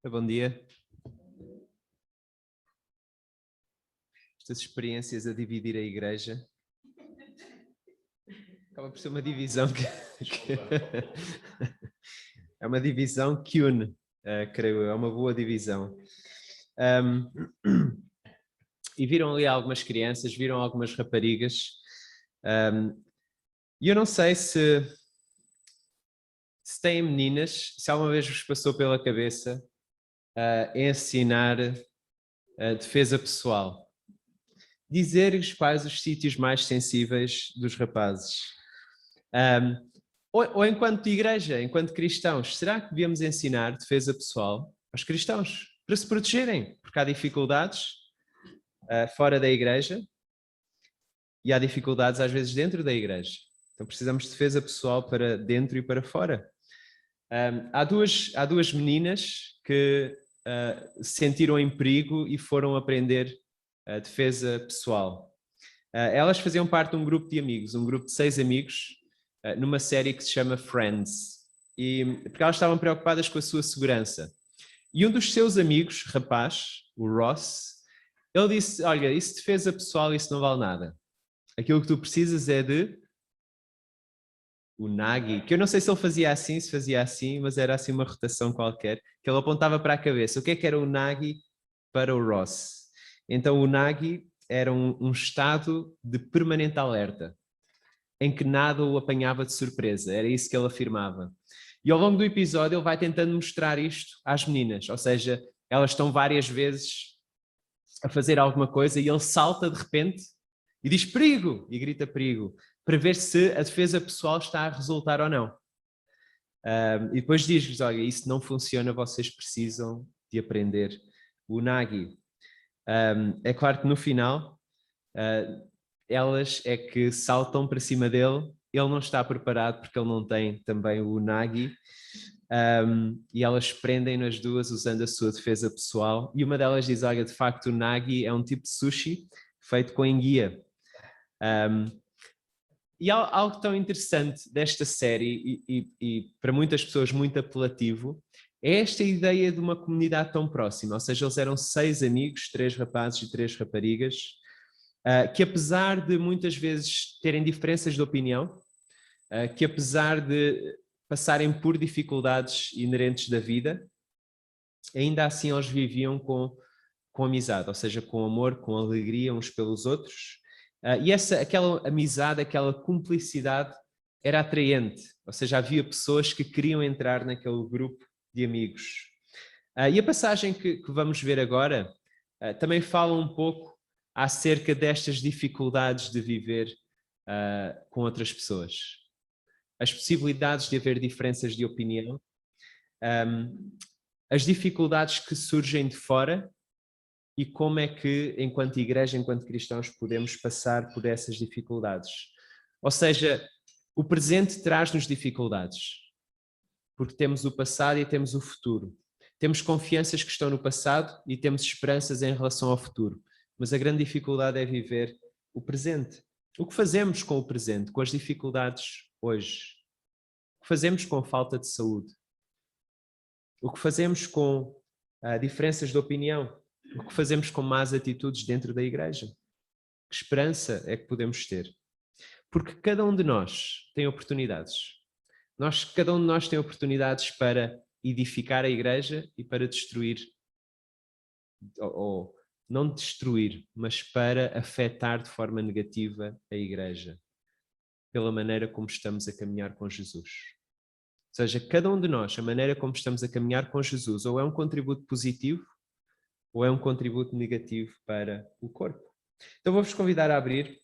Bom dia. Estas experiências a dividir a igreja acaba por ser uma divisão é uma divisão que une, creio eu, é uma boa divisão. E viram ali algumas crianças, viram algumas raparigas, e eu não sei se têm meninas, se alguma vez vos passou pela cabeça ensinar a defesa pessoal. Dizer-lhes quais os sítios mais sensíveis dos rapazes. Ou enquanto igreja, enquanto cristãos, será que devíamos ensinar defesa pessoal aos cristãos para se protegerem? Porque há dificuldades fora da igreja e há dificuldades às vezes dentro da igreja. Então precisamos de defesa pessoal para dentro e para fora. Há duas meninas que se sentiram em perigo e foram aprender a defesa pessoal. Elas faziam parte de um grupo de amigos, um grupo de 6 amigos, numa série que se chama Friends, porque elas estavam preocupadas com a sua segurança. E um dos seus amigos, rapaz, o Ross, ele disse, olha, isso de defesa pessoal, isso não vale nada. Aquilo que tu precisas é de o Nagi, que eu não sei se ele fazia assim, se fazia assim, mas era assim uma rotação qualquer, que ele apontava para a cabeça. O que é que era o Nagi para o Ross? Então o Nagi era um estado de permanente alerta, em que nada o apanhava de surpresa, era isso que ele afirmava. E ao longo do episódio ele vai tentando mostrar isto às meninas, ou seja, elas estão várias vezes a fazer alguma coisa e ele salta de repente e diz perigo, e grita perigo, para ver se a defesa pessoal está a resultar ou não. E depois diz-lhes, olha, isso não funciona, vocês precisam de aprender o Nagi. É claro que no final elas é que saltam para cima dele, ele não está preparado porque ele não tem também o Nagi, e elas prendem-no as duas usando a sua defesa pessoal, e uma delas diz, olha, de facto o Nagi é um tipo de sushi feito com enguia. E algo tão interessante desta série e para muitas pessoas muito apelativo é esta ideia de uma comunidade tão próxima, ou seja, eles eram 6 amigos, 3 rapazes e 3 raparigas, que apesar de muitas vezes terem diferenças de opinião, que apesar de passarem por dificuldades inerentes da vida, ainda assim eles viviam com amizade, ou seja, com amor, com alegria uns pelos outros. E aquela amizade, aquela cumplicidade era atraente, ou seja, havia pessoas que queriam entrar naquele grupo de amigos. E a passagem que vamos ver agora também fala um pouco acerca destas dificuldades de viver com outras pessoas. As possibilidades de haver diferenças de opinião, as dificuldades que surgem de fora e como é que, enquanto igreja, enquanto cristãos, podemos passar por essas dificuldades. Ou seja, o presente traz-nos dificuldades, porque temos o passado e temos o futuro. Temos confianças que estão no passado e temos esperanças em relação ao futuro. Mas a grande dificuldade é viver o presente. O que fazemos com o presente, com as dificuldades hoje? O que fazemos com a falta de saúde? O que fazemos com diferenças de opinião? O que fazemos com más atitudes dentro da igreja? Que esperança é que podemos ter? Porque cada um de nós tem oportunidades. Cada um de nós tem oportunidades para edificar a igreja e para destruir, ou não destruir, mas para afetar de forma negativa a igreja, pela maneira como estamos a caminhar com Jesus. Ou seja, cada um de nós, a maneira como estamos a caminhar com Jesus, ou é um contributo positivo, ou é um contributo negativo para o corpo. Então vou-vos convidar a abrir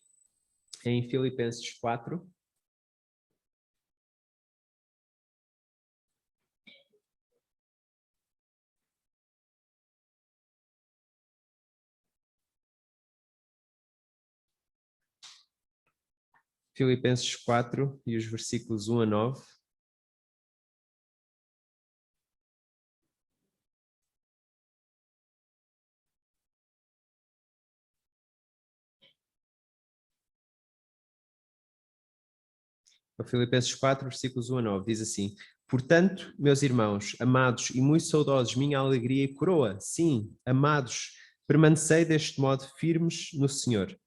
em Filipenses 4. Filipenses 4 e os versículos 1 a 9. Filipenses 4, versículos 1 a 9, diz assim: Portanto, meus irmãos, amados e muito saudosos, minha alegria e coroa, sim, amados, permanecei deste modo firmes no Senhor.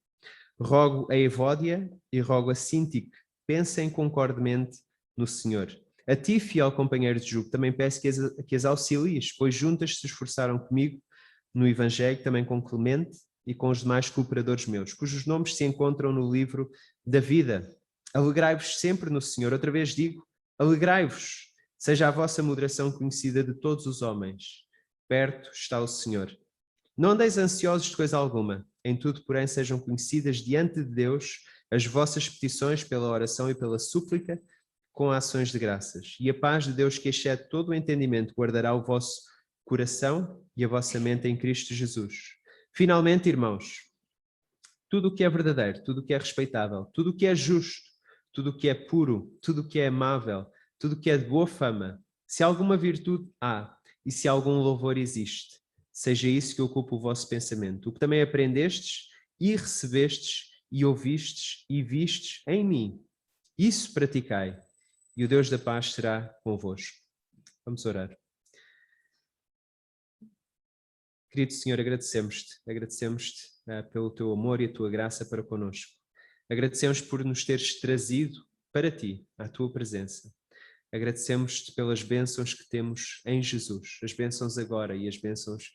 Rogo a Evódia e rogo a Síntique, pensem concordemente no Senhor. A ti, fiel companheiro de jugo, também peço que as auxilies, pois juntas se esforçaram comigo no Evangelho, também com Clemente e com os demais cooperadores meus, cujos nomes se encontram no livro da vida. Alegrai-vos sempre no Senhor. Outra vez digo, alegrai-vos. Seja a vossa moderação conhecida de todos os homens. Perto está o Senhor. Não andeis ansiosos de coisa alguma. Em tudo, porém, sejam conhecidas diante de Deus as vossas petições pela oração e pela súplica, com ações de graças. E a paz de Deus, que excede todo o entendimento, guardará o vosso coração e a vossa mente em Cristo Jesus. Finalmente, irmãos, tudo o que é verdadeiro, tudo o que é respeitável, tudo o que é justo, tudo o que é puro, tudo o que é amável, tudo o que é de boa fama, se alguma virtude há e se algum louvor existe, seja isso que ocupe o vosso pensamento. O que também aprendestes e recebestes e ouvistes e vistes em mim, isso praticai, e o Deus da paz será convosco. Vamos orar. Querido Senhor, agradecemos-te pelo teu amor e a tua graça para connosco. Agradecemos por nos teres trazido para ti, à tua presença. Agradecemos-te pelas bênçãos que temos em Jesus, as bênçãos agora e as bênçãos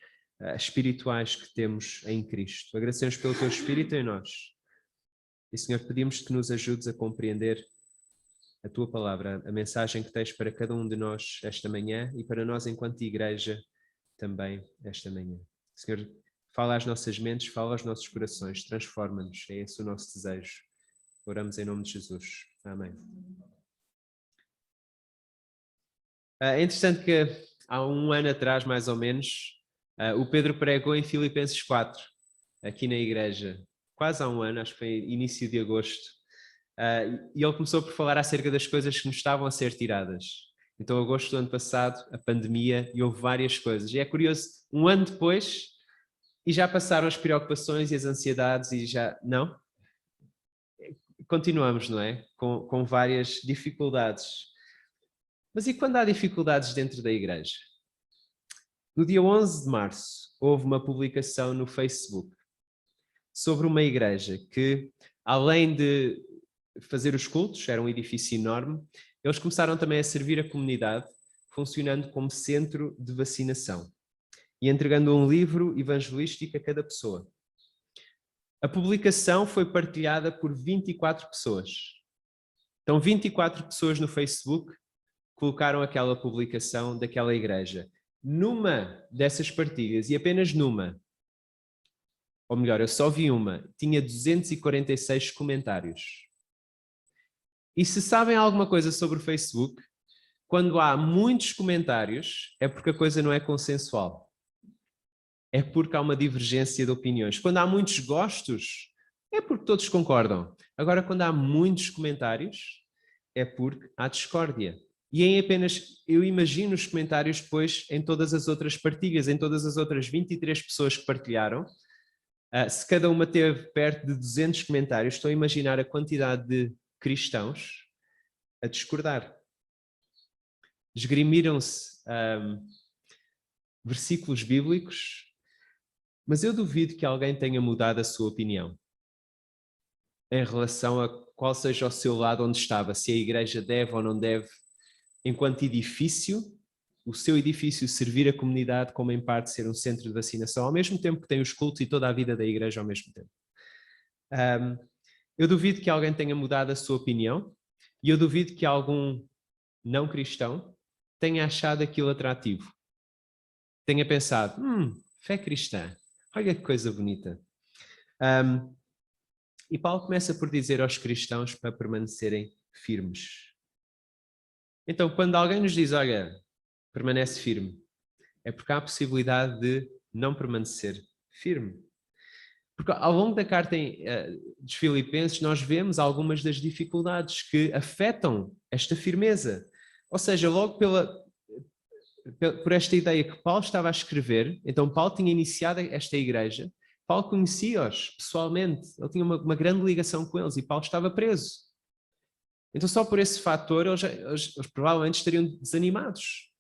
espirituais que temos em Cristo. Agradecemos pelo teu Espírito em nós. E, Senhor, pedimos que nos ajudes a compreender a tua palavra, a mensagem que tens para cada um de nós esta manhã e para nós enquanto igreja também esta manhã. Senhor, fala às nossas mentes, fala aos nossos corações, transforma-nos, é esse o nosso desejo. Oramos em nome de Jesus. Amém. É interessante que há um ano atrás, mais ou menos, o Pedro pregou em Filipenses 4, aqui na igreja. Quase há um ano, acho que foi início de agosto. E ele começou por falar acerca das coisas que nos estavam a ser tiradas. Então, agosto do ano passado, a pandemia, e houve várias coisas. E é curioso, um ano depois, e já passaram as preocupações e as ansiedades e já... Não? Continuamos, não é? Com várias dificuldades. Mas e quando há dificuldades dentro da igreja? No dia 11 de março, houve uma publicação no Facebook sobre uma igreja que, além de fazer os cultos, era um edifício enorme, eles começaram também a servir a comunidade, funcionando como centro de vacinação e entregando um livro evangelístico a cada pessoa. A publicação foi partilhada por 24 pessoas. Então, 24 pessoas no Facebook colocaram aquela publicação daquela igreja. Numa dessas partilhas, e apenas numa, ou melhor, eu só vi uma, tinha 246 comentários. E se sabem alguma coisa sobre o Facebook, quando há muitos comentários, é porque a coisa não é consensual. É porque há uma divergência de opiniões. Quando há muitos gostos, é porque todos concordam. Agora, quando há muitos comentários, é porque há discórdia. E em apenas, eu imagino os comentários depois em todas as outras partilhas, em todas as outras 23 pessoas que partilharam, se cada uma teve perto de 200 comentários, estou a imaginar a quantidade de cristãos a discordar. Esgrimiram-se versículos bíblicos, mas eu duvido que alguém tenha mudado a sua opinião em relação a qual seja o seu lado onde estava, se a igreja deve ou não deve, enquanto edifício, o seu edifício servir a comunidade como em parte ser um centro de vacinação, ao mesmo tempo que tem os cultos e toda a vida da igreja ao mesmo tempo. Eu duvido que alguém tenha mudado a sua opinião e eu duvido que algum não cristão tenha achado aquilo atrativo. Tenha pensado, fé cristã, olha que coisa bonita. E Paulo começa por dizer aos cristãos para permanecerem firmes. Então, quando alguém nos diz, olha, permanece firme, é porque há a possibilidade de não permanecer firme. Porque ao longo da carta dos Filipenses nós vemos algumas das dificuldades que afetam esta firmeza. Ou seja, logo por esta ideia que Paulo estava a escrever, então Paulo tinha iniciado esta igreja, Paulo conhecia-os pessoalmente, ele tinha uma grande ligação com eles e Paulo estava preso. Então só por esse fator eles provavelmente estariam desanimados.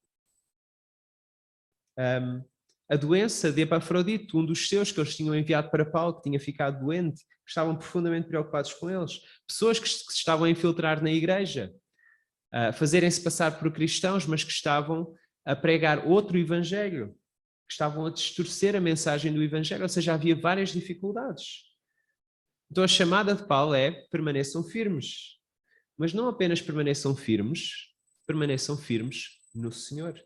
A doença de Epafrodito, um dos seus que eles tinham enviado para Paulo, que tinha ficado doente, que estavam profundamente preocupados com eles. Pessoas que se estavam a infiltrar na igreja, a fazerem-se passar por cristãos, mas que estavam a pregar outro evangelho, que estavam a distorcer a mensagem do evangelho, ou seja, havia várias dificuldades. Então a chamada de Paulo é: permaneçam firmes. Mas não apenas permaneçam firmes no Senhor.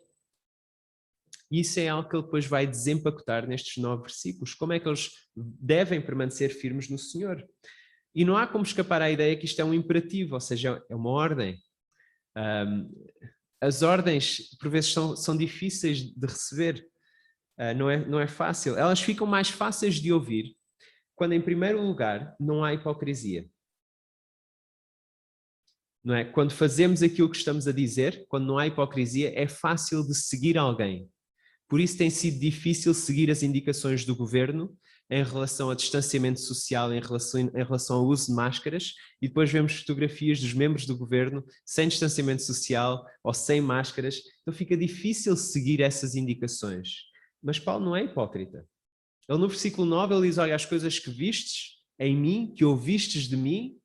E isso é algo que ele depois vai desempacotar nestes 9 versículos. Como é que eles devem permanecer firmes no Senhor? E não há como escapar à ideia que isto é um imperativo, ou seja, é uma ordem. As ordens, por vezes, são difíceis de receber. Não é fácil. Elas ficam mais fáceis de ouvir quando, em primeiro lugar, não há hipocrisia. Não é? Quando fazemos aquilo que estamos a dizer, quando não há hipocrisia, é fácil de seguir alguém. Por isso tem sido difícil seguir as indicações do governo em relação a distanciamento social, em relação ao uso de máscaras, e depois vemos fotografias dos membros do governo sem distanciamento social ou sem máscaras. Então fica difícil seguir essas indicações. Mas Paulo não é hipócrita. Ele no versículo 9 ele diz: olha, as coisas que vistes em mim, que ouvistes de mim,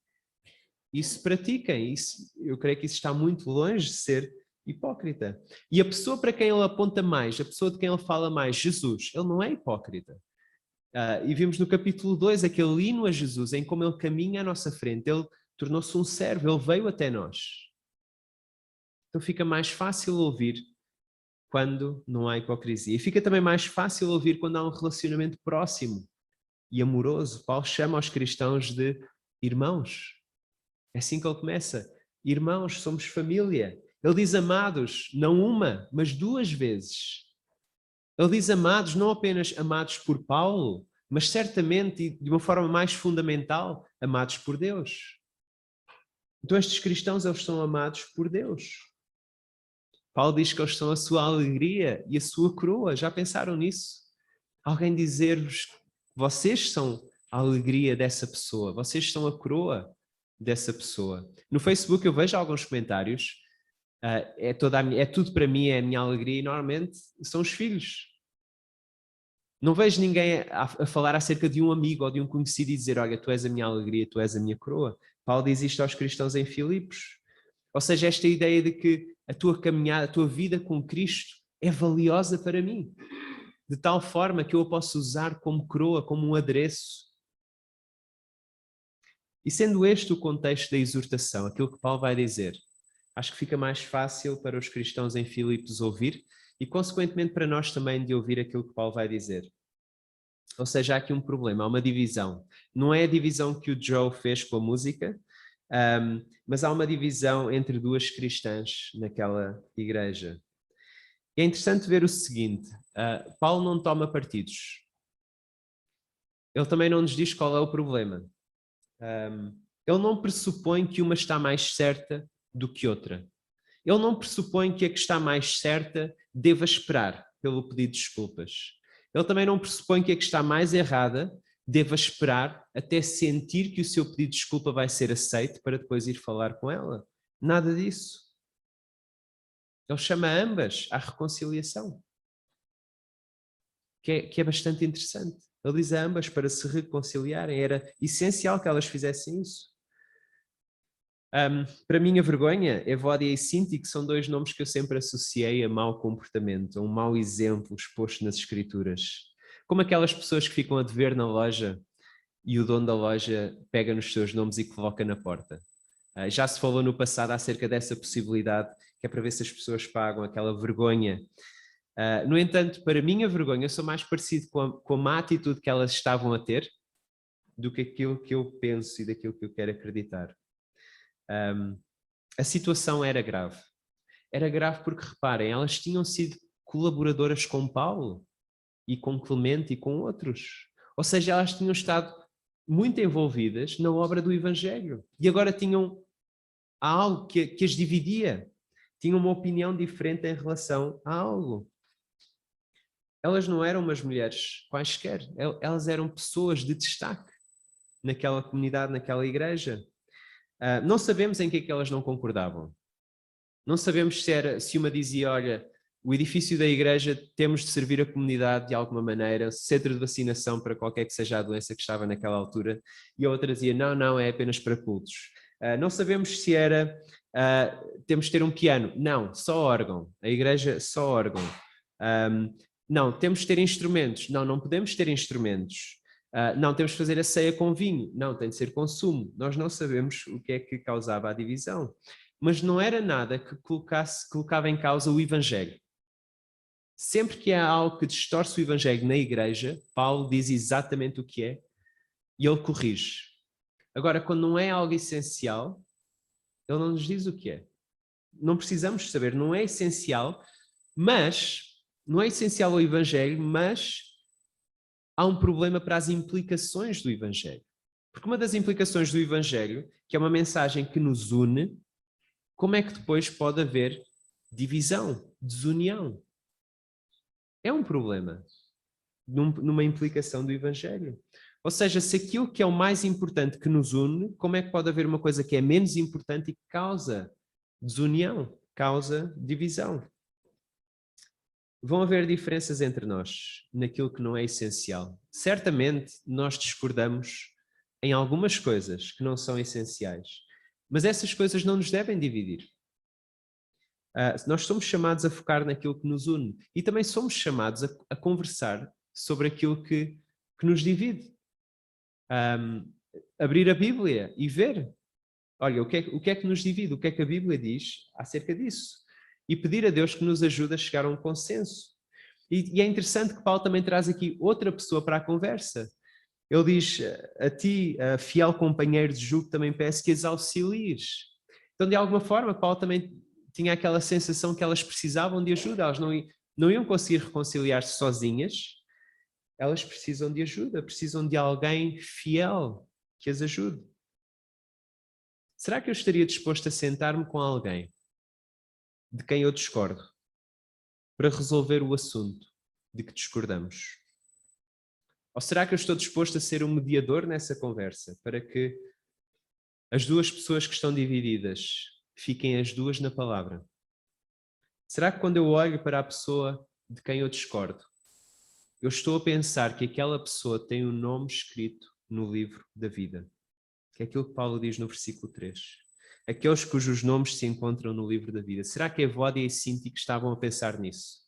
isso pratiquem. Eu creio que isso está muito longe de ser hipócrita. E a pessoa para quem ele aponta mais, a pessoa de quem ele fala mais, Jesus, ele não é hipócrita. E vimos no capítulo 2 aquele hino a Jesus, em como ele caminha à nossa frente. Ele tornou-se um servo, ele veio até nós. Então fica mais fácil ouvir quando não há hipocrisia. E fica também mais fácil ouvir quando há um relacionamento próximo e amoroso. Paulo chama os cristãos de irmãos. É assim que ele começa. Irmãos, somos família. Ele diz amados, não uma, mas 2 vezes. Ele diz amados, não apenas amados por Paulo, mas certamente, e de uma forma mais fundamental, amados por Deus. Então estes cristãos, eles são amados por Deus. Paulo diz que eles são a sua alegria e a sua coroa. Já pensaram nisso? Alguém dizer-vos que vocês são a alegria dessa pessoa, vocês são a coroa dessa pessoa. No Facebook eu vejo alguns comentários, é tudo para mim, é a minha alegria, e normalmente são os filhos. Não vejo ninguém a falar acerca de um amigo ou de um conhecido e dizer: olha, tu és a minha alegria, tu és a minha coroa. Paulo diz isto aos cristãos em Filipos. Ou seja, esta ideia de que a tua caminhada, a tua vida com Cristo é valiosa para mim, de tal forma que eu a posso usar como coroa, como um adereço. E sendo este o contexto da exortação, aquilo que Paulo vai dizer, acho que fica mais fácil para os cristãos em Filipos ouvir e, consequentemente, para nós também de ouvir aquilo que Paulo vai dizer. Ou seja, há aqui um problema, há uma divisão. Não é a divisão que o Joe fez com a música, mas há uma divisão entre 2 cristãs naquela igreja. É interessante ver o seguinte, Paulo não toma partidos. Ele também não nos diz qual é o problema. Ele não pressupõe que uma está mais certa do que outra. Ele não pressupõe que a que está mais certa deva esperar pelo pedido de desculpas. Ele também não pressupõe que a que está mais errada deva esperar até sentir que o seu pedido de desculpa vai ser aceito para depois ir falar com ela. Nada disso. Ele chama ambas à reconciliação, que é bastante interessante. Ele diz a ambas para se reconciliarem. Era essencial que elas fizessem isso. Para mim, a vergonha, Evódia e Sinti, que são 2 nomes que eu sempre associei a mau comportamento, a um mau exemplo exposto nas Escrituras. Como aquelas pessoas que ficam a dever na loja e o dono da loja pega nos seus nomes e coloca na porta. Já se falou no passado acerca dessa possibilidade, que é para ver se as pessoas pagam aquela vergonha. No entanto, para mim, a vergonha, eu sou mais parecido com a má atitude que elas estavam a ter do que aquilo que eu penso e daquilo que eu quero acreditar. A situação era grave. Era grave porque, reparem, elas tinham sido colaboradoras com Paulo e com Clemente e com outros. Ou seja, elas tinham estado muito envolvidas na obra do Evangelho. E agora tinham algo que as dividia. Tinham uma opinião diferente em relação a algo. Elas não eram umas mulheres quaisquer. Elas eram pessoas de destaque naquela comunidade, naquela igreja. Não sabemos em que é que elas não concordavam. Não sabemos se uma dizia, olha, o edifício da igreja temos de servir a comunidade de alguma maneira, centro de vacinação para qualquer que seja a doença que estava naquela altura, e a outra dizia, não, é apenas para cultos. Não sabemos se era, temos de ter um piano. Não, só órgão. A igreja, só órgão. Não, temos de ter instrumentos. Não podemos ter instrumentos. Não, temos de fazer a ceia com vinho. Não, tem de ser com sumo. Nós não sabemos o que é que causava a divisão. Mas não era nada que colocava em causa o Evangelho. Sempre que há algo que distorce o Evangelho na igreja, Paulo diz exatamente o que é e ele corrige. Agora, quando não é algo essencial, ele não nos diz o que é. Não precisamos saber, não é essencial, mas não é essencial ao Evangelho, mas há um problema para as implicações do Evangelho. Porque uma das implicações do Evangelho, que é uma mensagem que nos une, como é que depois pode haver divisão, desunião? É um problema numa implicação do Evangelho. Ou seja, se aquilo que é o mais importante que nos une, como é que pode haver uma coisa que é menos importante e que causa desunião, causa divisão? Vão haver diferenças entre nós naquilo que não é essencial. Certamente nós discordamos em algumas coisas que não são essenciais, mas essas coisas não nos devem dividir. Nós somos chamados a focar naquilo que nos une e também somos chamados a conversar sobre aquilo que nos divide. Abrir a Bíblia e ver, olha, o que é que nos divide, o que é que a Bíblia diz acerca disso, e pedir a Deus que nos ajude a chegar a um consenso. E é interessante que Paulo também traz aqui outra pessoa para a conversa. Ele diz, a ti, fiel companheiro de jugo, também peço que as auxilies. Então, de alguma forma, Paulo também tinha aquela sensação que elas precisavam de ajuda, elas não iam conseguir reconciliar-se sozinhas, elas precisam de ajuda, precisam de alguém fiel que as ajude. Será que eu estaria disposto a sentar-me com alguém de quem eu discordo para resolver o assunto de que discordamos? Ou será que eu estou disposto a ser um mediador nessa conversa para que as duas pessoas que estão divididas fiquem as duas na palavra? Será que quando eu olho para a pessoa de quem eu discordo, eu estou a pensar que aquela pessoa tem um nome escrito no livro da vida? Que é aquilo que Paulo diz no versículo 3. Aqueles cujos nomes se encontram no livro da vida. Será que Evódia e Sinti que estavam a pensar nisso?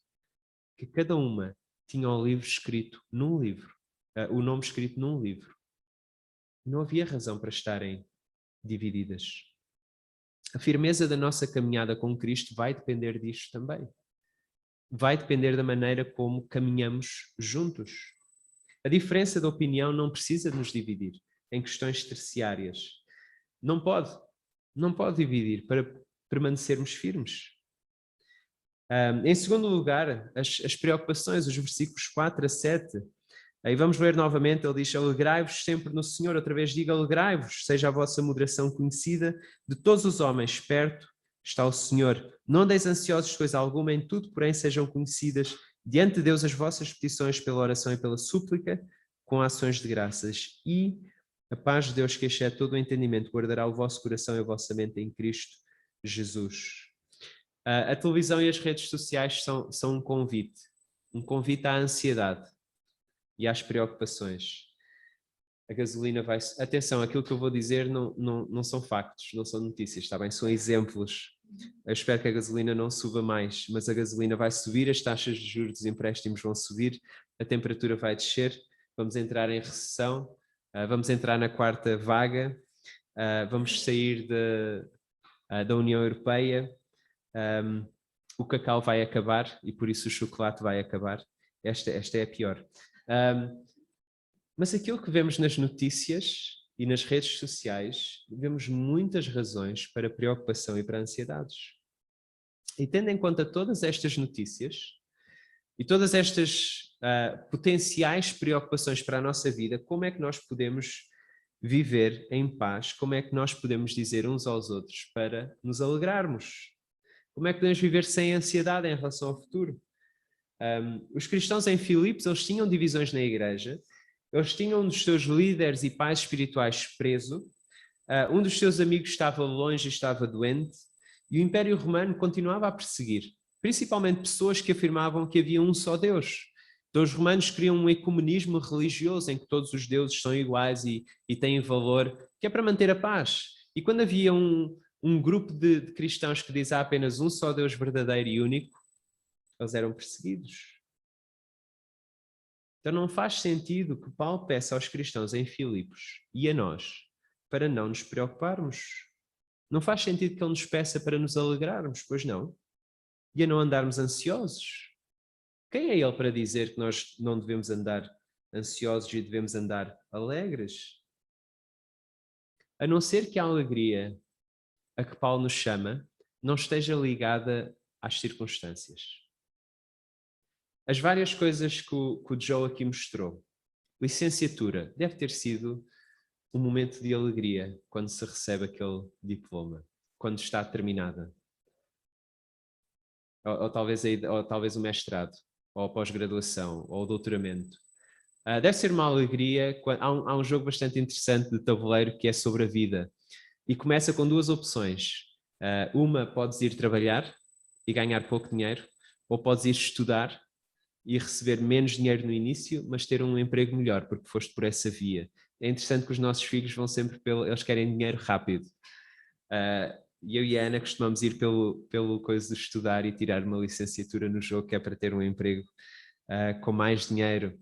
Que cada uma tinha o livro escrito num livro, o nome escrito num livro. Não havia razão para estarem divididas. A firmeza da nossa caminhada com Cristo vai depender disto também. Vai depender da maneira como caminhamos juntos. A diferença de opinião não precisa nos dividir em questões terciárias. Não pode dividir para permanecermos firmes. Em segundo lugar, as preocupações, os versículos 4 a 7. Aí vamos ler novamente, ele diz, alegrai-vos sempre no Senhor, outra vez diga, alegrai-vos, seja a vossa moderação conhecida de todos os homens, perto está o Senhor. Não andeis ansiosos de coisa alguma, em tudo, porém, sejam conhecidas diante de Deus as vossas petições pela oração e pela súplica, com ações de graças. E a paz de Deus, que excede todo o entendimento, guardará o vosso coração e a vossa mente em Cristo Jesus. A televisão e as redes sociais são um convite à ansiedade e às preocupações. A gasolina vai... Atenção, aquilo que eu vou dizer não são factos, não são notícias, está bem? São exemplos. Eu espero que a gasolina não suba mais, mas a gasolina vai subir, as taxas de juros dos empréstimos vão subir, a temperatura vai descer, vamos entrar em recessão, vamos entrar na quarta vaga, vamos sair da União Europeia, o cacau vai acabar e por isso o chocolate vai acabar. Esta é a pior. Mas aquilo que vemos nas notícias e nas redes sociais, vemos muitas razões para preocupação e para ansiedades. E tendo em conta todas estas notícias e todas estas potenciais preocupações para a nossa vida, como é que nós podemos viver em paz? Como é que nós podemos dizer uns aos outros para nos alegrarmos? Como é que podemos viver sem ansiedade em relação ao futuro? Os cristãos em Filipos, eles tinham divisões na igreja, eles tinham um dos seus líderes e pais espirituais preso, Um dos seus amigos estava longe e estava doente, e o Império Romano continuava a perseguir, principalmente pessoas que afirmavam que havia um só Deus. Então os romanos criam um ecumenismo religioso em que todos os deuses são iguais e têm valor, que é para manter a paz. E quando havia um grupo de cristãos que diz há apenas um só Deus verdadeiro e único, eles eram perseguidos. Então não faz sentido que Paulo peça aos cristãos em Filipos e a nós para não nos preocuparmos. Não faz sentido que ele nos peça para nos alegrarmos, pois não? E a não andarmos ansiosos. Quem é ele para dizer que nós não devemos andar ansiosos e devemos andar alegres? A não ser que a alegria a que Paulo nos chama não esteja ligada às circunstâncias. As várias coisas que o Joe aqui mostrou. Licenciatura deve ter sido um momento de alegria quando se recebe aquele diploma, quando está terminada. Ou talvez o mestrado, ou a pós-graduação, ou o doutoramento. Deve ser uma alegria. Há um jogo bastante interessante de tabuleiro que é sobre a vida. E começa com duas opções. Uma, podes ir trabalhar e ganhar pouco dinheiro, ou podes ir estudar e receber menos dinheiro no início, mas ter um emprego melhor, porque foste por essa via. É interessante que os nossos filhos vão sempre eles querem dinheiro rápido. E eu e a Ana costumamos ir pelo coisa de estudar e tirar uma licenciatura no jogo, que é para ter um emprego com mais dinheiro.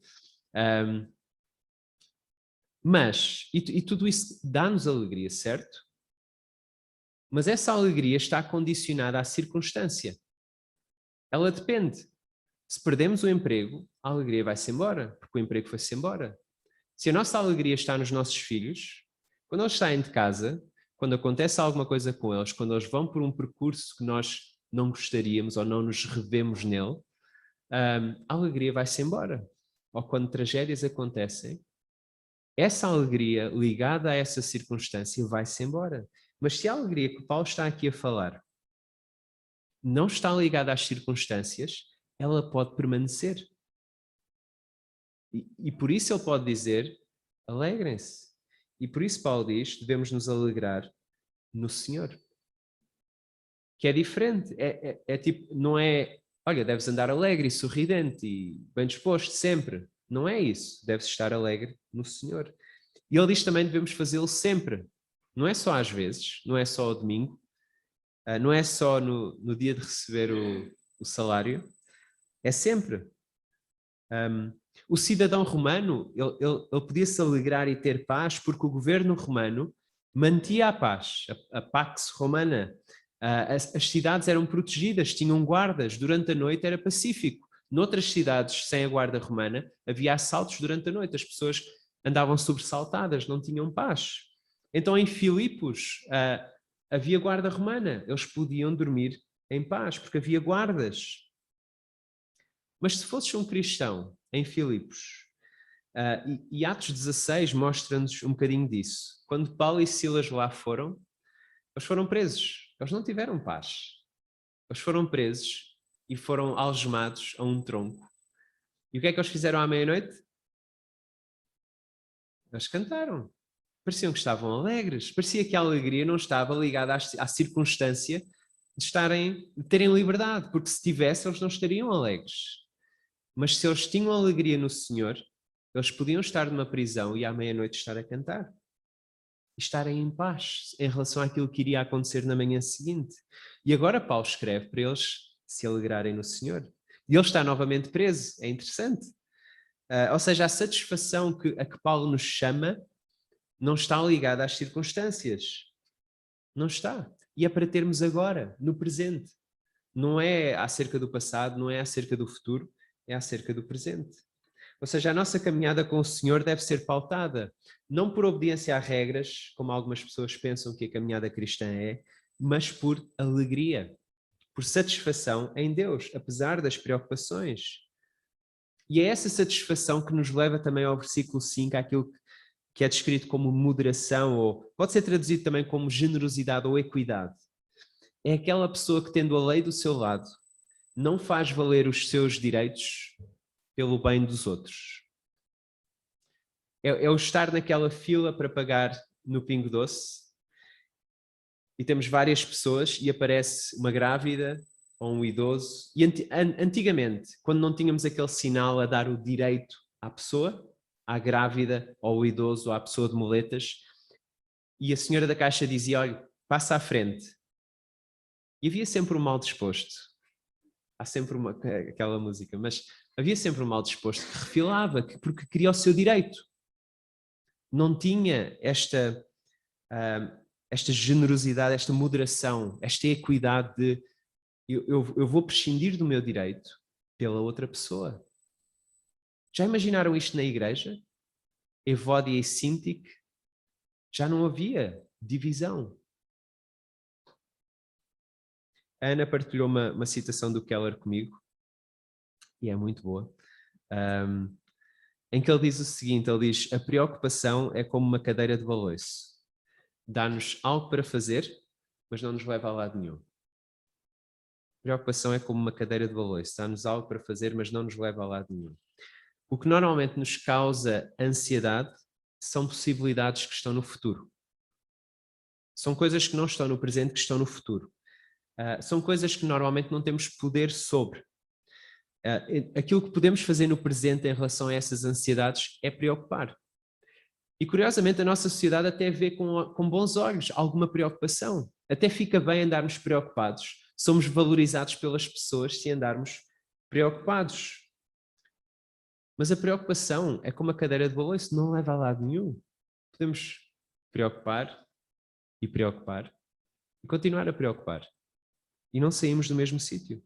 Mas tudo isso dá-nos alegria, certo? Mas essa alegria está condicionada à circunstância. Ela depende. Se perdemos o emprego, a alegria vai-se embora, porque o emprego foi-se embora. Se a nossa alegria está nos nossos filhos, quando eles saem de casa, quando acontece alguma coisa com eles, quando eles vão por um percurso que nós não gostaríamos ou não nos revemos nele, a alegria vai-se embora. Ou quando tragédias acontecem, essa alegria ligada a essa circunstância vai-se embora. Mas se a alegria que Paulo está aqui a falar não está ligada às circunstâncias, ela pode permanecer. E por isso ele pode dizer, alegrem-se. E por isso Paulo diz, devemos nos alegrar no Senhor. Que é diferente. É tipo, não é, olha, deves andar alegre e sorridente e bem disposto sempre. Não é isso. Deves estar alegre no Senhor. E ele diz também devemos fazê-lo sempre. Não é só às vezes, não é só ao domingo, não é só no dia de receber o salário, é sempre. O cidadão romano, ele podia se alegrar e ter paz porque o governo romano mantia a paz, a Pax Romana. As cidades eram protegidas, tinham guardas, durante a noite era pacífico. Noutras cidades sem a guarda romana havia assaltos durante a noite, as pessoas andavam sobressaltadas, não tinham paz. Então em Filipos havia guarda romana, eles podiam dormir em paz porque havia guardas. Mas se fosses um cristão em Filipos, e Atos 16 mostra-nos um bocadinho disso. Quando Paulo e Silas lá foram, eles foram presos, eles não tiveram paz. Eles foram presos e foram algemados a um tronco. E o que é que eles fizeram à meia-noite? Eles cantaram. Pareciam que estavam alegres. Parecia que a alegria não estava ligada à circunstância de terem liberdade, porque se tivesse, eles não estariam alegres. Mas se eles tinham alegria no Senhor, eles podiam estar numa prisão e à meia-noite estar a cantar. E estarem em paz em relação àquilo que iria acontecer na manhã seguinte. E agora Paulo escreve para eles se alegrarem no Senhor. E ele está novamente preso. É interessante. Ou seja, a satisfação a que Paulo nos chama não está ligada às circunstâncias. Não está. E é para termos agora, no presente. Não é acerca do passado, não é acerca do futuro, é acerca do presente. Ou seja, a nossa caminhada com o Senhor deve ser pautada, não por obediência a regras, como algumas pessoas pensam que a caminhada cristã é, mas por alegria, por satisfação em Deus, apesar das preocupações. E é essa satisfação que nos leva também ao versículo 5, àquilo que é descrito como moderação, ou pode ser traduzido também como generosidade ou equidade. É aquela pessoa que, tendo a lei do seu lado, não faz valer os seus direitos pelo bem dos outros. É o estar naquela fila para pagar no Pingo Doce e temos várias pessoas e aparece uma grávida ou um idoso. E antigamente, quando não tínhamos aquele sinal a dar o direito à pessoa, à grávida ou ao idoso ou à pessoa de muletas, e a senhora da caixa dizia, olha, passa à frente. E havia sempre um mal disposto. Há sempre aquela música, mas havia sempre um mal disposto que refilava, porque queria o seu direito. Não tinha esta generosidade, esta moderação, esta equidade de eu vou prescindir do meu direito pela outra pessoa. Já imaginaram isto na igreja? Evódia e Sintique? Já não havia divisão. A Ana partilhou uma citação do Keller comigo, e é muito boa, em que ele diz o seguinte, ele diz, a preocupação é como uma cadeira de balanço. Dá-nos algo para fazer, mas não nos leva a lado nenhum. A preocupação é como uma cadeira de balanço. Dá-nos algo para fazer, mas não nos leva a lado nenhum. O que normalmente nos causa ansiedade são possibilidades que estão no futuro. São coisas que não estão no presente, que estão no futuro. São coisas que normalmente não temos poder sobre. Aquilo que podemos fazer no presente em relação a essas ansiedades é preocupar. E curiosamente a nossa sociedade até vê com bons olhos alguma preocupação. Até fica bem andarmos preocupados. Somos valorizados pelas pessoas se andarmos preocupados. Mas a preocupação é como a cadeira de balanço, não leva a lado nenhum. Podemos preocupar e continuar a preocupar. E não saímos do mesmo sítio.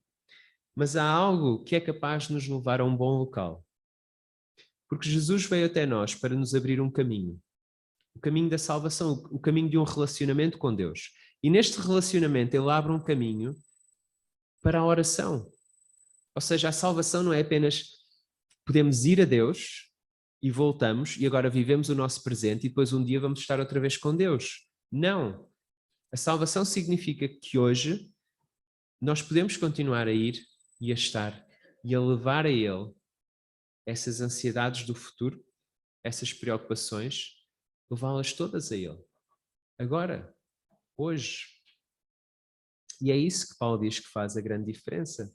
Mas há algo que é capaz de nos levar a um bom local. Porque Jesus veio até nós para nos abrir um caminho. O caminho da salvação, o caminho de um relacionamento com Deus. E neste relacionamento ele abre um caminho para a oração. Ou seja, a salvação não é apenas podemos ir a Deus e voltamos e agora vivemos o nosso presente e depois um dia vamos estar outra vez com Deus. Não. A salvação significa que hoje nós podemos continuar a ir e a estar e a levar a Ele essas ansiedades do futuro, essas preocupações, levá-las todas a Ele. Agora, hoje. E é isso que Paulo diz que faz a grande diferença.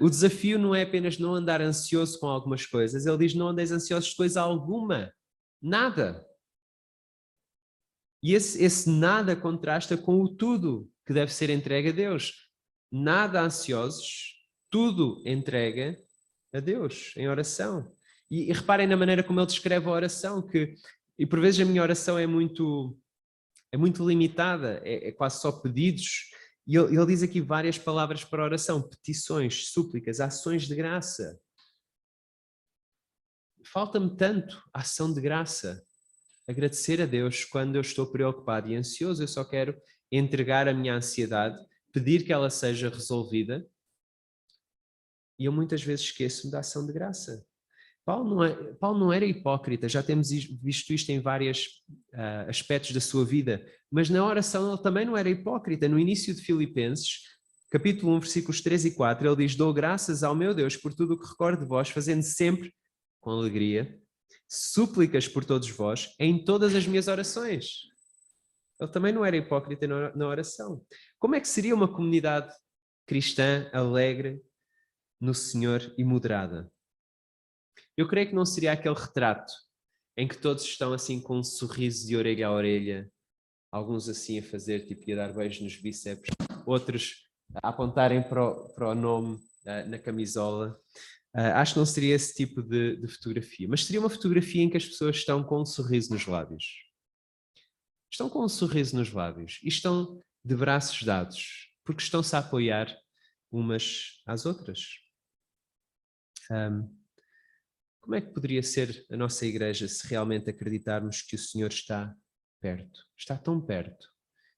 O desafio não é apenas não andar ansioso com algumas coisas, ele diz não andeis ansiosos de coisa alguma, nada. E esse nada contrasta com o tudo que deve ser entregue a Deus. Nada ansiosos, tudo entrega a Deus em oração. E reparem na maneira como ele descreve a oração, e por vezes a minha oração é muito limitada, é quase só pedidos. E ele diz aqui várias palavras para oração, petições, súplicas, ações de graça. Falta-me tanto a ação de graça. Agradecer a Deus quando eu estou preocupado e ansioso, eu só quero entregar a minha ansiedade, pedir que ela seja resolvida. E eu muitas vezes esqueço-me da ação de graça. Paulo não era hipócrita, já temos visto isto em vários aspectos da sua vida, mas na oração ele também não era hipócrita. No início de Filipenses, capítulo 1, versículos 3 e 4, ele diz, dou graças ao meu Deus por tudo o que recordo de vós, fazendo sempre com alegria, súplicas por todos vós, em todas as minhas orações. Ele também não era hipócrita na oração. Como é que seria uma comunidade cristã, alegre no Senhor e moderada? Eu creio que não seria aquele retrato em que todos estão assim com um sorriso de orelha a orelha, alguns assim a fazer, tipo, a dar beijos nos bíceps, outros a apontarem para o nome na camisola. Acho que não seria esse tipo de fotografia, mas seria uma fotografia em que as pessoas estão com um sorriso nos lábios. Estão com um sorriso nos lábios e estão de braços dados, porque estão-se a apoiar umas às outras. Como é que poderia ser a nossa igreja se realmente acreditarmos que o Senhor está perto, está tão perto,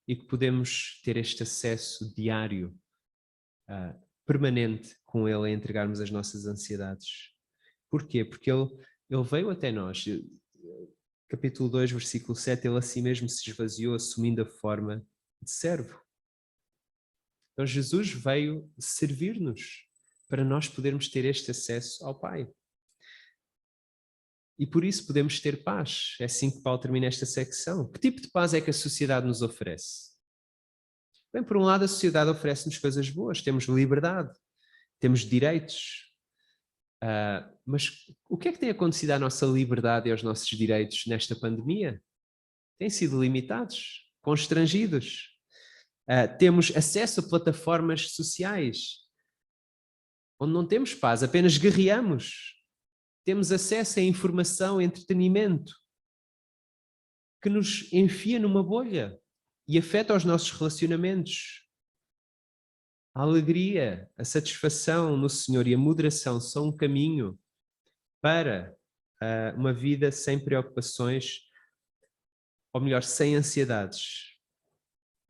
e que podemos ter este acesso diário, permanente com Ele a entregarmos as nossas ansiedades? Porquê? Porque Ele veio até nós. Capítulo 2, versículo 7, Ele assim mesmo se esvaziou, assumindo a forma de servo. Então Jesus veio servir-nos para nós podermos ter este acesso ao Pai. E por isso podemos ter paz. É assim que Paulo termina esta secção. Que tipo de paz é que a sociedade nos oferece? Bem, por um lado, a sociedade oferece-nos coisas boas, temos liberdade, temos direitos. Mas o que é que tem acontecido à nossa liberdade e aos nossos direitos nesta pandemia? Têm sido limitados, constrangidos. Temos acesso a plataformas sociais, onde não temos paz, apenas guerreamos. Temos acesso a informação, a entretenimento, que nos enfia numa bolha e afeta os nossos relacionamentos. A alegria, a satisfação no Senhor e a moderação são um caminho para uma vida sem preocupações, ou melhor, sem ansiedades.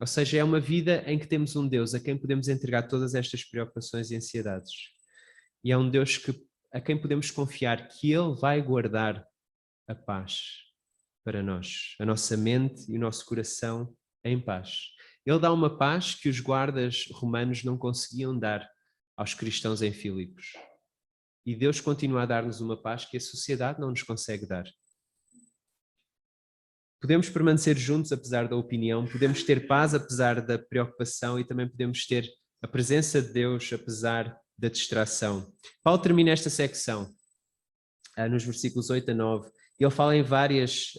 Ou seja, é uma vida em que temos um Deus a quem podemos entregar todas estas preocupações e ansiedades. E é um Deus a quem podemos confiar que Ele vai guardar a paz para nós, a nossa mente e o nosso coração em paz. Ele dá uma paz que os guardas romanos não conseguiam dar aos cristãos em Filipos. E Deus continua a dar-nos uma paz que a sociedade não nos consegue dar. Podemos permanecer juntos apesar da opinião, podemos ter paz apesar da preocupação e também podemos ter a presença de Deus apesar da distração. Paulo termina esta secção nos versículos 8 a 9. Ele fala em várias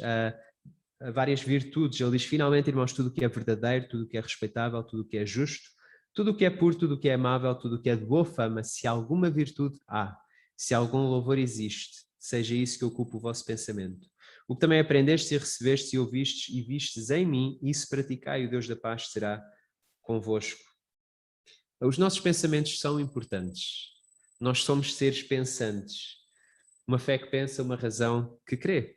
virtudes. Ele diz: finalmente, irmãos, tudo o que é verdadeiro, tudo o que é respeitável, tudo o que é justo, tudo o que é puro, tudo o que é amável, tudo o que é de boa fama, se alguma virtude há, se algum louvor existe, seja isso que ocupe o vosso pensamento. O que também aprendestes e recebestes e ouvistes e vistes em mim, isso praticai, e o Deus da paz será convosco. Os nossos pensamentos são importantes. Nós somos seres pensantes. Uma fé que pensa, uma razão que crê.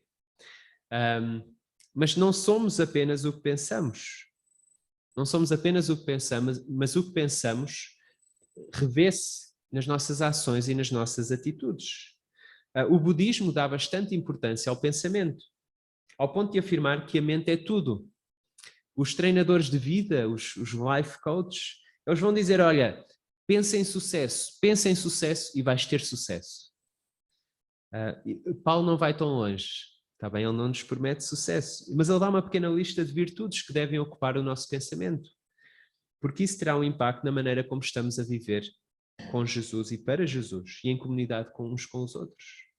Mas não somos apenas o que pensamos. Não somos apenas o que pensamos, mas o que pensamos revê-se nas nossas ações e nas nossas atitudes. O budismo dá bastante importância ao pensamento, ao ponto de afirmar que a mente é tudo. Os treinadores de vida, os life coaches, eles vão dizer: olha, pensa em sucesso e vais ter sucesso. Paulo não vai tão longe, está bem? Ele não nos promete sucesso, mas ele dá uma pequena lista de virtudes que devem ocupar o nosso pensamento, porque isso terá um impacto na maneira como estamos a viver com Jesus e para Jesus e em comunidade uns com os outros.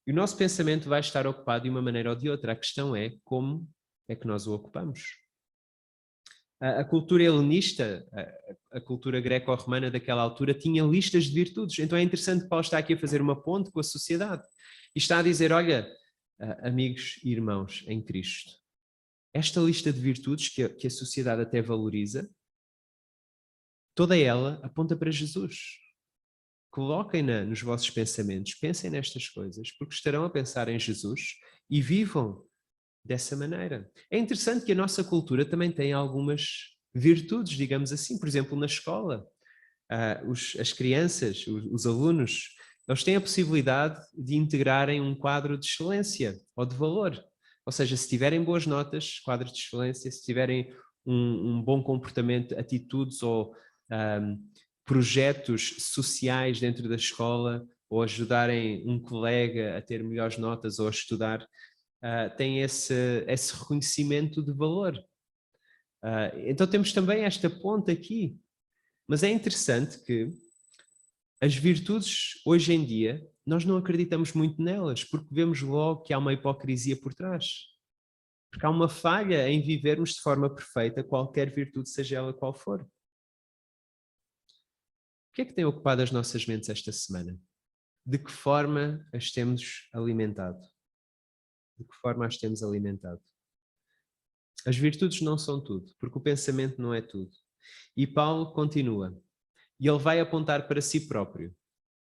E o nosso pensamento vai estar ocupado de uma maneira ou de outra. A questão é como é que nós o ocupamos. A cultura helenista, a cultura greco-romana daquela altura, tinha listas de virtudes. Então é interessante que Paulo está aqui a fazer uma ponte com a sociedade e está a dizer: olha, amigos e irmãos em Cristo, esta lista de virtudes que a sociedade até valoriza, toda ela aponta para Jesus. Coloquem-na nos vossos pensamentos, pensem nestas coisas, porque estarão a pensar em Jesus e vivam dessa maneira. É interessante que a nossa cultura também tem algumas virtudes, digamos assim. Por exemplo, na escola, as crianças, os alunos, eles têm a possibilidade de integrarem um quadro de excelência ou de valor. Ou seja, se tiverem boas notas, quadro de excelência, se tiverem um bom comportamento, atitudes ou projetos sociais dentro da escola, ou ajudarem um colega a ter melhores notas ou a estudar, tem esse reconhecimento de valor. Então temos também esta ponte aqui. Mas é interessante que as virtudes, hoje em dia, nós não acreditamos muito nelas, porque vemos logo que há uma hipocrisia por trás. Porque há uma falha em vivermos de forma perfeita qualquer virtude, seja ela qual for. O que é que tem ocupado as nossas mentes esta semana? De que forma as temos alimentado? De que forma as temos alimentado? As virtudes não são tudo, porque o pensamento não é tudo. E Paulo continua. E ele vai apontar para si próprio,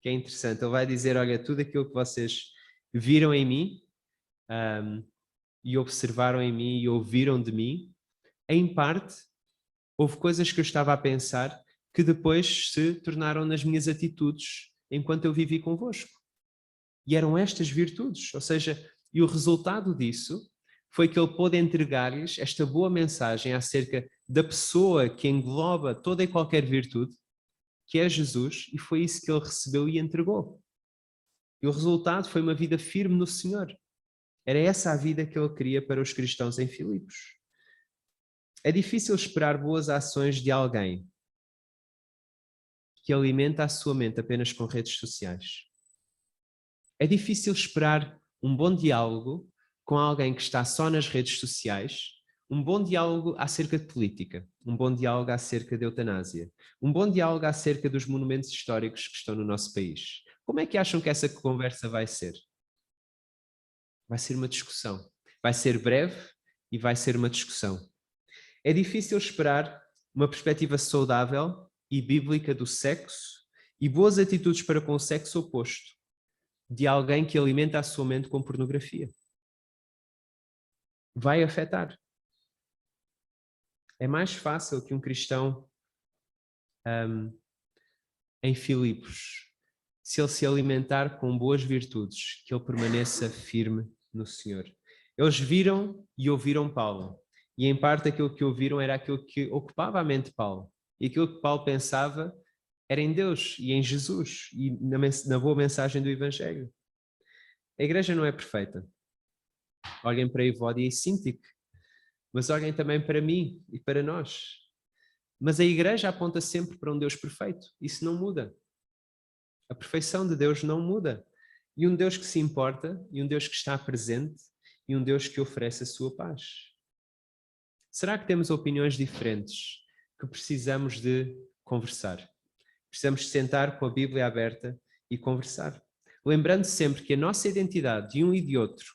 que é interessante. Ele vai dizer: olha, tudo aquilo que vocês viram em mim e observaram em mim e ouviram de mim, em parte, houve coisas que eu estava a pensar que depois se tornaram nas minhas atitudes enquanto eu vivi convosco. E eram estas virtudes, ou seja, e o resultado disso foi que ele pôde entregar-lhes esta boa mensagem acerca da pessoa que engloba toda e qualquer virtude, que é Jesus, e foi isso que ele recebeu e entregou. E o resultado foi uma vida firme no Senhor. Era essa a vida que ele queria para os cristãos em Filipos. É difícil esperar boas ações de alguém que alimenta a sua mente apenas com redes sociais. É difícil esperar um bom diálogo com alguém que está só nas redes sociais, um bom diálogo acerca de política, um bom diálogo acerca de eutanásia, um bom diálogo acerca dos monumentos históricos que estão no nosso país. Como é que acham que essa conversa vai ser? Vai ser uma discussão. Vai ser breve e vai ser uma discussão. É difícil esperar uma perspectiva saudável e bíblica do sexo e boas atitudes para com o sexo oposto de alguém que alimenta a sua mente com pornografia. Vai afetar. É mais fácil que um cristão em Filipos, se ele se alimentar com boas virtudes, que ele permaneça firme no Senhor. Eles viram e ouviram Paulo. E em parte aquilo que ouviram era aquilo que ocupava a mente de Paulo. E aquilo que Paulo pensava era em Deus e em Jesus e na boa mensagem do Evangelho. A igreja não é perfeita. Olhem para Evódia e Síntique, mas olhem também para mim e para nós. Mas a igreja aponta sempre para um Deus perfeito. Isso não muda. A perfeição de Deus não muda. E um Deus que se importa, e um Deus que está presente, e um Deus que oferece a sua paz. Será que temos opiniões diferentes que precisamos de conversar? Precisamos sentar com a Bíblia aberta e conversar. Lembrando sempre que a nossa identidade de um e de outro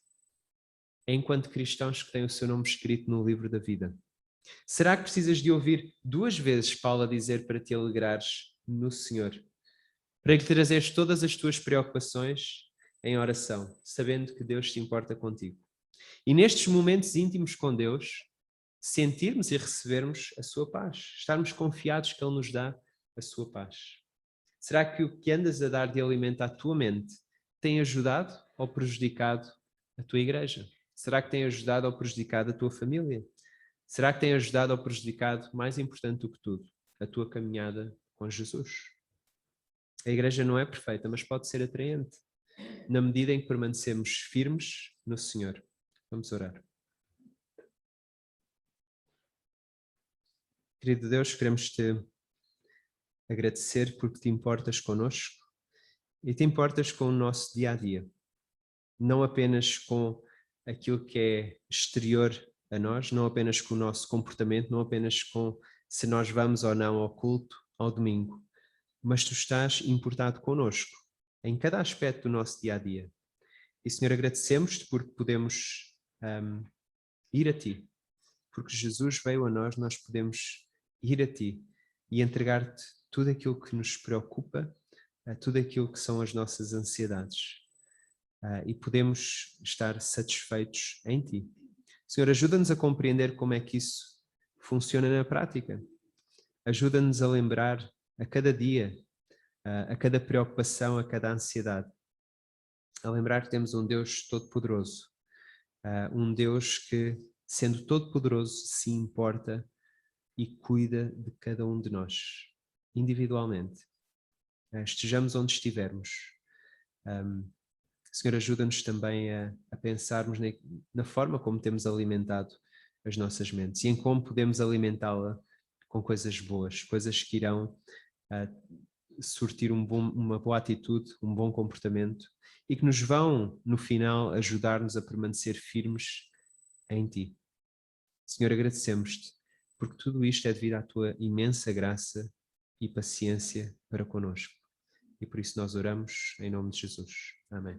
é enquanto cristãos que têm o seu nome escrito no livro da vida. Será que precisas de ouvir 2 vezes Paulo a dizer para te alegrares no Senhor? Para lhe trazeres todas as tuas preocupações em oração, sabendo que Deus se importa contigo. E nestes momentos íntimos com Deus, sentirmos e recebermos a sua paz, estarmos confiados que Ele nos dá a sua paz. Será que o que andas a dar de alimento à tua mente tem ajudado ou prejudicado a tua igreja? Será que tem ajudado ou prejudicado a tua família? Será que tem ajudado ou prejudicado, mais importante do que tudo, a tua caminhada com Jesus? A igreja não é perfeita, mas pode ser atraente, na medida em que permanecemos firmes no Senhor. Vamos orar. Querido Deus, queremos-te agradecer porque te importas connosco e te importas com o nosso dia-a-dia. Não apenas com aquilo que é exterior a nós, não apenas com o nosso comportamento, não apenas com se nós vamos ou não ao culto, ao domingo, mas tu estás importado connosco, em cada aspecto do nosso dia-a-dia. E, Senhor, agradecemos-te porque podemos ir a Ti, porque Jesus veio a nós, nós podemos ir a Ti e entregar-te tudo aquilo que nos preocupa, tudo aquilo que são as nossas ansiedades. E podemos estar satisfeitos em Ti. Senhor, ajuda-nos a compreender como é que isso funciona na prática. Ajuda-nos a lembrar a cada dia, a cada preocupação, a cada ansiedade. A lembrar que temos um Deus todo-poderoso. Um Deus que, sendo todo-poderoso, se importa e cuida de cada um de nós, individualmente. Estejamos onde estivermos. Senhor, ajuda-nos também a pensarmos na forma como temos alimentado as nossas mentes e em como podemos alimentá-la com coisas boas, coisas que irão surtir uma boa atitude, um bom comportamento e que nos vão, no final, ajudar-nos a permanecer firmes em Ti. Senhor, agradecemos-te porque tudo isto é devido à Tua imensa graça e paciência para connosco. E por isso nós oramos em nome de Jesus. Amém.